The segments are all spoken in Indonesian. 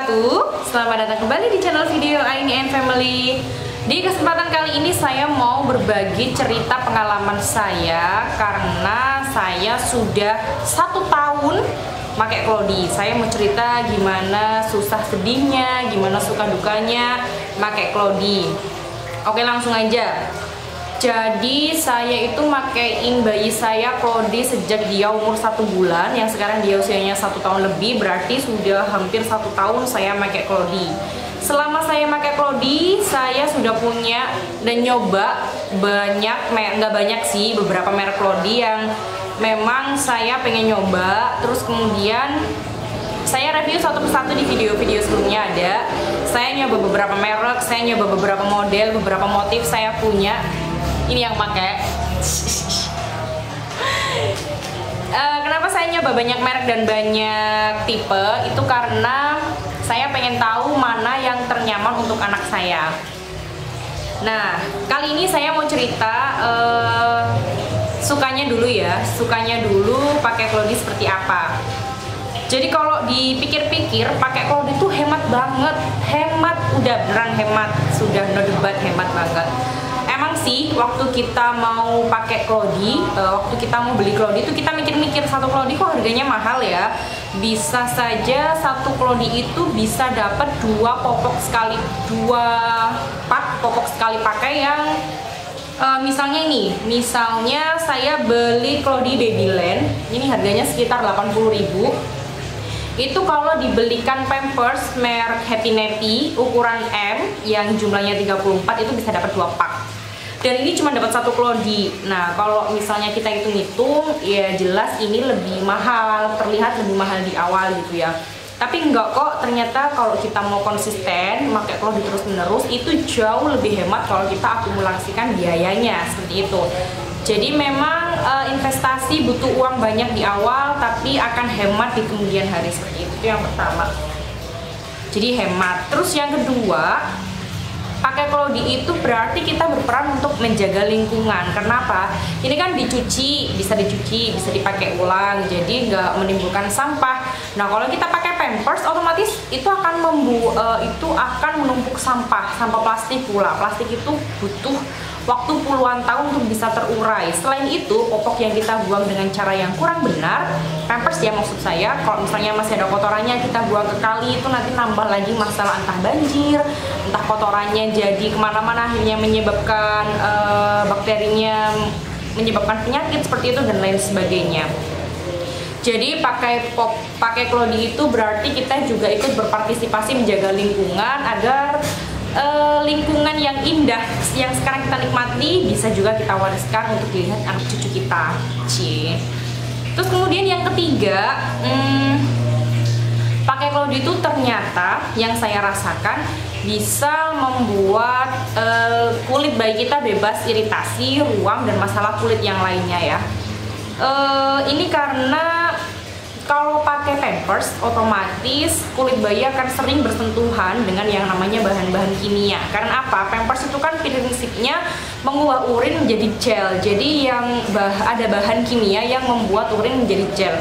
wabarakatuh. Selamat datang kembali di channel video Aini and Family. Di kesempatan kali ini saya mau berbagi cerita pengalaman saya karena saya sudah 1 tahun pakai Cloudy. Saya mau cerita gimana susah sedihnya, gimana suka dukanya pakai Cloudy. Oke, langsung aja. Jadi saya itu makein bayi saya Cloudy sejak dia umur 1 bulan, yang sekarang dia usianya 1 tahun lebih, berarti sudah hampir 1 tahun saya pakai Cloudy. Selama saya pakai Cloudy, saya sudah punya dan nyoba banyak, nggak banyak sih, beberapa merek Cloudy yang memang saya pengen nyoba. Terus kemudian saya review satu persatu di video-video sebelumnya ada. Saya nyoba beberapa merek, saya nyoba beberapa model, beberapa motif saya punya. Ini yang pakai. Kenapa saya nyoba banyak merek dan banyak tipe? Itu karena saya pengen tahu mana yang ternyaman untuk anak saya. Nah, kali ini saya mau cerita sukanya dulu ya. Sukanya dulu pakai Cloudy seperti apa. Jadi kalau dipikir-pikir pakai Cloudy itu hemat banget. Hemat, udah beneran hemat. Sudah no debat, hemat banget. Emang sih waktu kita mau pakai Cloudy, waktu kita mau beli Cloudy itu kita mikir-mikir satu Cloudy kok harganya mahal ya. Bisa saja satu Cloudy itu bisa dapat 2 popok sekali, 2 pak popok sekali pakai yang misalnya ini, misalnya saya beli Cloudy Babyland, ini harganya sekitar 80.000. Itu kalau dibelikan Pampers merek Happy Nappy ukuran M yang jumlahnya 34 itu bisa dapat 2 pak. Dan ini cuma dapat 1 Cloudy. Nah, kalau misalnya kita hitung-hitung, ya jelas ini lebih mahal, terlihat lebih mahal di awal gitu ya. Tapi enggak kok, ternyata kalau kita mau konsisten pakai Cloudy terus-menerus itu jauh lebih hemat kalau kita akumulasikan biayanya seperti itu. Jadi memang investasi butuh uang banyak di awal, tapi akan hemat di kemudian hari seperti itu yang pertama. Jadi hemat. Terus yang kedua, pakai Cloudy itu berarti kita berperan untuk menjaga lingkungan. Kenapa? Ini kan dicuci, bisa dipakai ulang, jadi nggak menimbulkan sampah. Nah, kalau kita pakai Pampers, otomatis itu akan menumpuk sampah plastik pula. Plastik itu butuh waktu puluhan tahun untuk bisa terurai. Selain itu, popok yang kita buang dengan cara yang kurang benar, Pampers ya maksud saya, kalau misalnya masih ada kotorannya kita buang ke kali, itu nanti nambah lagi masalah entah banjir, entah kotorannya jadi kemana-mana, akhirnya menyebabkan bakterinya, menyebabkan penyakit seperti itu dan lain sebagainya. Jadi pakai Cloudy itu berarti kita juga ikut berpartisipasi menjaga lingkungan agar lingkungan yang indah yang sekarang kita nikmati bisa juga kita wariskan untuk dilihat anak cucu kita. Terus kemudian yang ketiga, pakai Cloudy itu ternyata yang saya rasakan bisa membuat kulit bayi kita bebas iritasi, ruam, dan masalah kulit yang lainnya ya. Ini karena kalau pakai Pampers, otomatis kulit bayi akan sering bersentuhan dengan yang namanya bahan-bahan kimia. Karena apa? Pampers itu kan prinsipnya mengubah urin menjadi gel. Jadi yang ada bahan kimia yang membuat urin menjadi gel.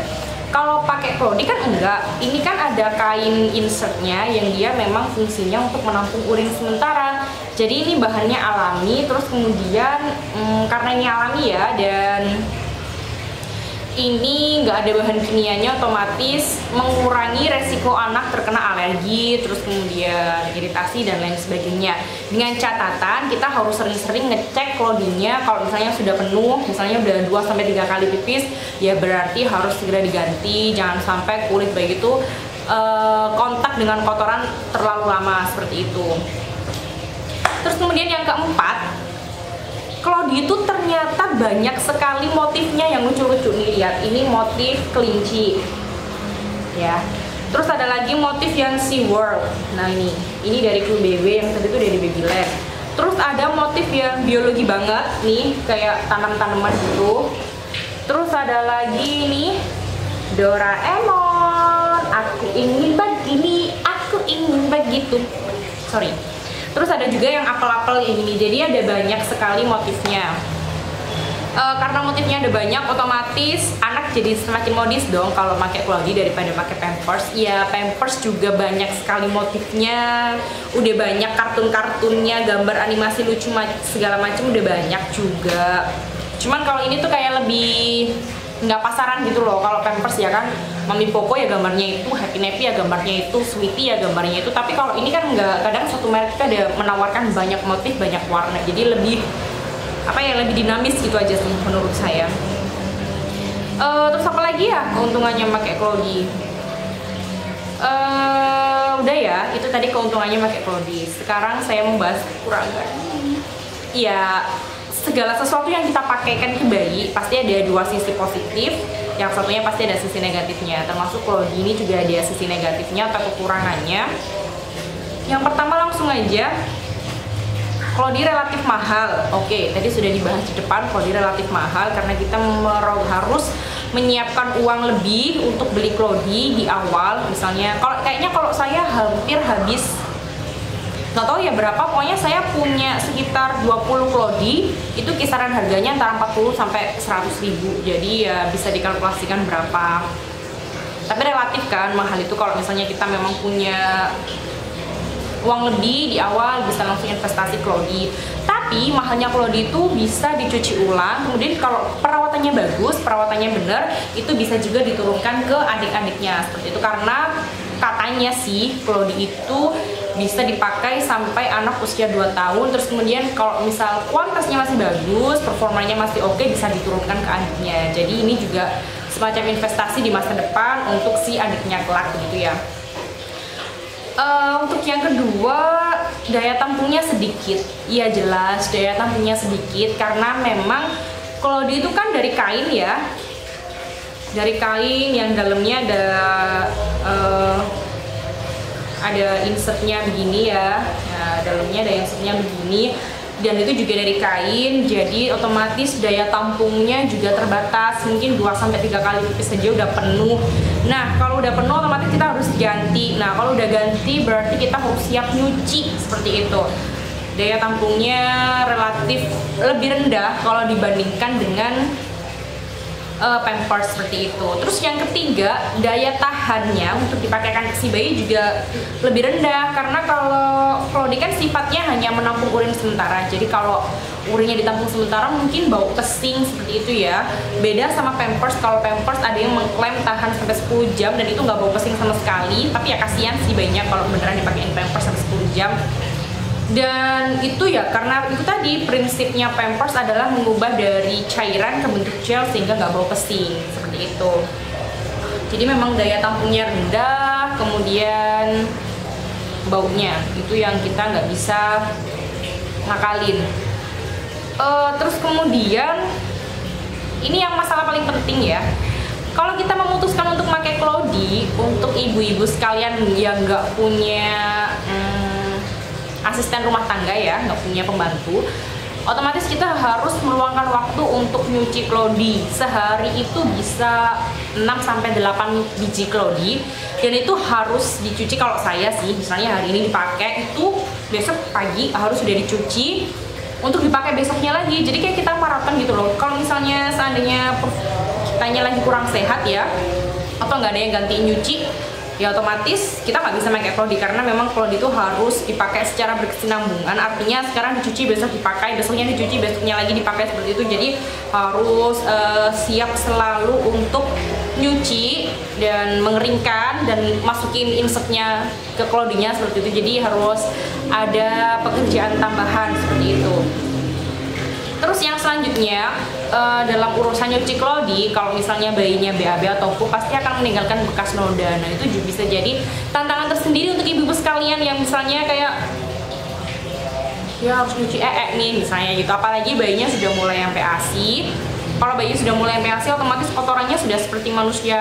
Kalau pakai Cloudy kan enggak. Ini kan ada kain insertnya yang dia memang fungsinya untuk menampung urin sementara. Jadi ini bahannya alami. Terus kemudian karena ini alami ya, dan ini nggak ada bahan kimianya, otomatis mengurangi resiko anak terkena alergi, terus kemudian iritasi dan lain sebagainya. Dengan catatan kita harus sering-sering ngecek Cloudy-nya. Kalau misalnya sudah penuh, misalnya udah 2-3 kali pipis, ya berarti harus segera diganti. Jangan sampai kulit bayi itu kontak dengan kotoran terlalu lama seperti itu. Terus kemudian yang keempat, Cloudy itu ternyata banyak sekali motifnya yang lucu-lucu nih, lihat ini motif kelinci ya. Terus ada lagi motif yang Sea World. Nah ini dari Clue Baby, yang tadi itu dari Babyland. Terus ada motif yang biologi banget nih, kayak tanam-tanaman gitu. Terus ada lagi nih Doraemon, aku ingin begini, aku ingin begitu. Sorry. Terus ada juga yang apel-apel ini, jadi ada banyak sekali motifnya. Karena motifnya ada banyak, otomatis anak jadi semakin modis dong kalau pakai Cloudy daripada pakai Pampers. Ya Pampers juga banyak sekali motifnya, udah banyak kartun-kartunnya, gambar animasi lucu segala macam udah banyak juga. Cuman kalau ini tuh kayak lebih nggak pasaran gitu loh. Kalau Pampers ya kan, Mami Poco ya gambarnya itu, Happy Nappy ya gambarnya itu, Sweetie ya gambarnya itu. Tapi kalau ini kan nggak, kadang satu merek itu ada menawarkan banyak motif, banyak warna, jadi lebih apa ya, lebih dinamis gitu aja sih menurut saya. Terus apa lagi ya keuntungannya pakai Cloudy? Udah ya, itu tadi keuntungannya pakai Cloudy. Sekarang saya membahas kekurangan. Ya, segala sesuatu yang kita pakaikan ke bayi pasti ada dua sisi positif, yang satunya pasti ada sisi negatifnya. Termasuk Cloudy ini juga ada sisi negatifnya atau kekurangannya. Yang pertama langsung aja, Cloudy relatif mahal. Oke, tadi sudah dibahas di depan, Cloudy relatif mahal karena kita harus menyiapkan uang lebih untuk beli Cloudy di awal. Misalnya, kalau saya hampir habis, nggak tahu ya berapa, pokoknya saya punya sekitar 20 Cloudy, itu kisaran harganya antara 40 sampai 100 ribu. Jadi ya bisa dikalkulasikan berapa. Tapi relatif kan mahal itu kalau misalnya kita memang punya uang lebih di awal, bisa langsung investasi Cloudy. Tapi mahalnya Cloudy itu bisa dicuci ulang, kemudian kalau perawatannya bagus, perawatannya benar, itu bisa juga diturunkan ke adik-adiknya seperti itu. Karena katanya sih Cloudy itu bisa dipakai sampai anak usia 2 tahun, terus kemudian kalau misal kualitasnya masih bagus, performanya masih oke, bisa diturunkan ke adiknya. Jadi ini juga semacam investasi di masa depan untuk si adiknya kelak gitu ya. Untuk yang kedua, daya tampungnya sedikit. Iya jelas daya tampungnya sedikit karena memang Cloudy itu kan dari kain ya, dari kain yang dalamnya ada insertnya begini ya. Nah, dalamnya ada insertnya begini, dan itu juga dari kain, jadi otomatis daya tampungnya juga terbatas, mungkin 2-3 kali pipis saja udah penuh. Nah kalau udah penuh otomatis kita harus ganti. Nah kalau udah ganti berarti kita harus siap nyuci, seperti itu. Daya tampungnya relatif lebih rendah kalau dibandingkan dengan Pampers seperti itu. Terus yang ketiga, daya tahannya untuk dipakaikan ke si bayi juga lebih rendah karena kalau Cloudy kan sifatnya hanya menampung urin sementara. Jadi kalau urinnya ditampung sementara mungkin bau pesing seperti itu ya. Beda sama Pampers. Kalau Pampers ada yang mengklaim tahan sampai 10 jam dan itu nggak bau pesing sama sekali. Tapi ya kasihan si bayinya kalau beneran dipakein Pampers sampai 10 jam. Dan itu ya karena itu tadi prinsipnya Pampers adalah mengubah dari cairan ke bentuk gel sehingga nggak bau pesing seperti itu. Jadi memang daya tampungnya rendah, kemudian baunya itu yang kita nggak bisa ngakalin. Terus kemudian ini yang masalah paling penting ya. Kalau kita memutuskan untuk pakai Cloudy, untuk ibu-ibu sekalian yang nggak punya asisten rumah tangga ya, nggak punya pembantu, otomatis kita harus meluangkan waktu untuk nyuci Cloudy. Sehari itu bisa 6-8 biji Cloudy, dan itu harus dicuci. Kalau saya sih misalnya hari ini dipakai, itu besok pagi harus sudah dicuci untuk dipakai besoknya lagi. Jadi kayak kita maraton gitu loh. Kalau misalnya seandainya kitanya lagi kurang sehat ya, atau nggak ada yang gantiin nyuci, ya otomatis kita nggak bisa pakai Cloudy karena memang Cloudy itu harus dipakai secara berkesinambungan. Artinya sekarang dicuci, besok dipakai, besoknya dicuci, besoknya lagi dipakai, seperti itu. Jadi harus siap selalu untuk nyuci dan mengeringkan dan masukin insertnya ke Cloudy-nya seperti itu. Jadi harus ada pekerjaan tambahan seperti itu. Terus yang selanjutnya dalam urusan nyuci Cloudy, kalau misalnya bayinya BAB atau pup, pasti akan meninggalkan bekas noda. Nah itu juga bisa jadi tantangan tersendiri untuk ibu-ibu sekalian yang misalnya kayak ya harus nyuci nih misalnya gitu. Apalagi bayinya sudah mulai sampai ASI. Kalau bayi sudah mulai ASI, otomatis kotorannya sudah seperti manusia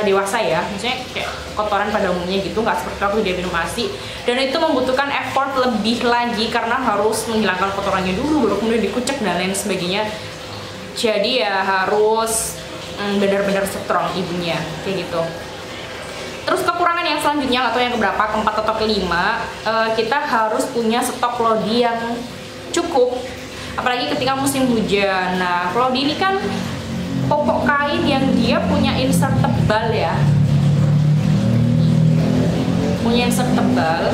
dewasa ya, maksudnya kayak kotoran pada umumnya gitu, nggak seperti waktu dia minum ASI. Dan itu membutuhkan effort lebih lagi karena harus menghilangkan kotorannya dulu, baru kemudian dikucek dan lain sebagainya. Jadi ya harus benar-benar strong ibunya kayak gitu. Terus kekurangan yang selanjutnya atau yang keberapa, keempat atau kelima, kita harus punya stok Cloudy yang cukup. apalagi ketika musim hujan. Nah, Claudie ini kan popok kain yang dia punya insert tebal ya, punya insert tebal.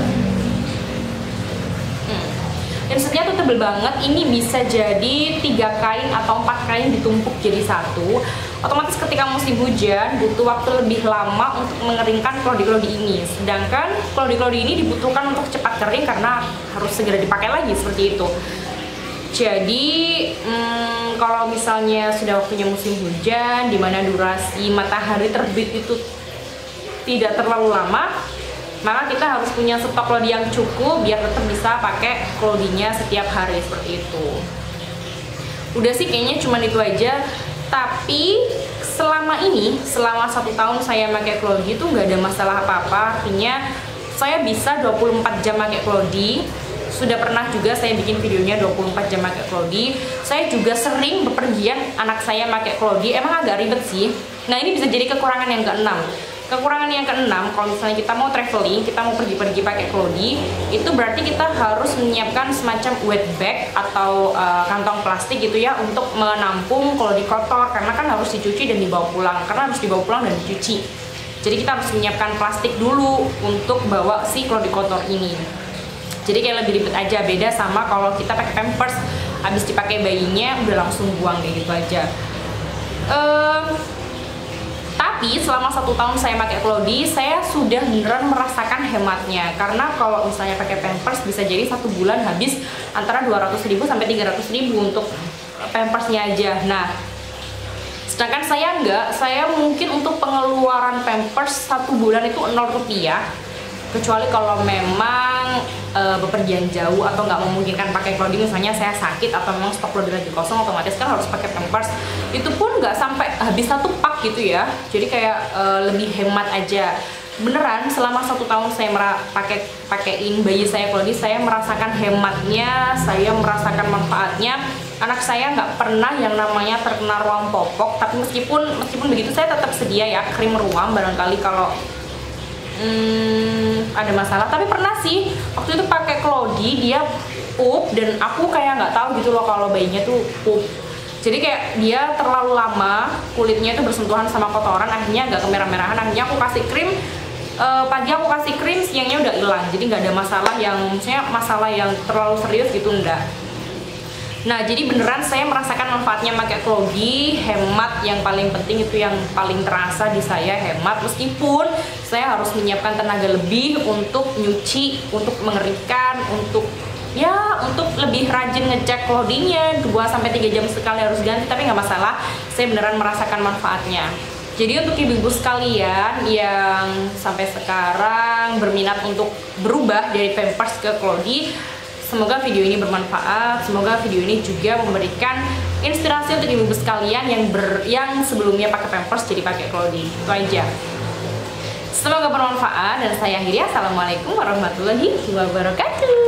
Insertnya tuh tebel banget, ini bisa jadi 3 kain atau 4 kain ditumpuk jadi satu. Otomatis ketika musim hujan butuh waktu lebih lama untuk mengeringkan Claudie ini. Sedangkan Claudie ini dibutuhkan untuk cepat kering karena harus segera dipakai lagi seperti itu. Jadi kalau misalnya sudah waktunya musim hujan, dimana durasi matahari terbit itu tidak terlalu lama, maka kita harus punya stok Claudie yang cukup biar tetap bisa pakai Claudie-nya setiap hari seperti itu. Udah sih kayaknya cuma itu aja. Tapi selama 1 tahun saya pakai Claudie itu nggak ada masalah apa-apa. Artinya saya bisa 24 jam pakai Claudie. Sudah pernah juga saya bikin videonya 24 jam pakai Claudie. Saya juga sering bepergian anak saya pakai Claudie. Emang agak ribet sih. Nah, ini bisa jadi kekurangan yang keenam. Kekurangan yang keenam, kalau misalnya kita mau traveling, kita mau pergi-pergi pakai Claudie, itu berarti kita harus menyiapkan semacam wet bag atau kantong plastik gitu ya untuk menampung Claudie kotor, karena kan harus dicuci dan dibawa pulang, karena harus dibawa pulang dan dicuci. Jadi kita harus menyiapkan plastik dulu untuk bawa si Claudie kotor ini. Jadi kayak lebih ribet aja, beda sama kalau kita pakai Pampers, habis dipakai bayinya udah langsung buang kayak gitu aja. Tapi selama 1 tahun saya pakai Claudie, saya sudah beneran merasakan hematnya. Karena kalau misalnya pakai Pampers bisa jadi 1 bulan habis antara 200.000 sampai 300.000 untuk Pampersnya aja. Nah, sedangkan saya enggak, saya mungkin untuk pengeluaran Pampers 1 bulan itu 0 rupiah. Kecuali kalau memang bepergian jauh atau nggak memungkinkan pakai Claudie, misalnya saya sakit atau memang stok Claudie lagi kosong, otomatis kan harus pakai Pampers. Itu pun nggak sampai habis 1 pak gitu ya. Jadi kayak lebih hemat aja. Beneran selama 1 tahun saya pakein bayi saya Claudie, saya merasakan hematnya, saya merasakan manfaatnya. Anak saya nggak pernah yang namanya terkena ruam popok. Tapi meskipun begitu saya tetap sedia ya krim ruam barangkali kalau ada masalah. Tapi pernah sih waktu itu pakai Claudie dia pup, dan aku kayak nggak tahu gitu loh kalau bayinya tuh pup. Jadi kayak dia terlalu lama kulitnya itu bersentuhan sama kotoran, akhirnya agak kemerah-merahan. Akhirnya aku kasih krim, pagi aku kasih krim, siangnya udah hilang. Jadi nggak ada masalah yang terlalu serius gitu, enggak. Nah, jadi beneran saya merasakan manfaatnya pakai Claudie. Hemat yang paling penting itu yang paling terasa di saya, hemat. Meskipun saya harus menyiapkan tenaga lebih untuk nyuci, untuk mengeringkan, untuk lebih rajin ngecek Claudie-nya 2-3 jam sekali harus ganti, tapi nggak masalah. Saya beneran merasakan manfaatnya. Jadi untuk ibu-ibu sekalian yang sampai sekarang berminat untuk berubah dari Pampers ke Claudie, semoga video ini bermanfaat. Semoga video ini juga memberikan inspirasi untuk ibu-ibu sekalian yang sebelumnya pakai Pampers jadi pakai Claudie. Itu aja. Semoga bermanfaat dan saya akhiri. Assalamualaikum warahmatullahi wabarakatuh.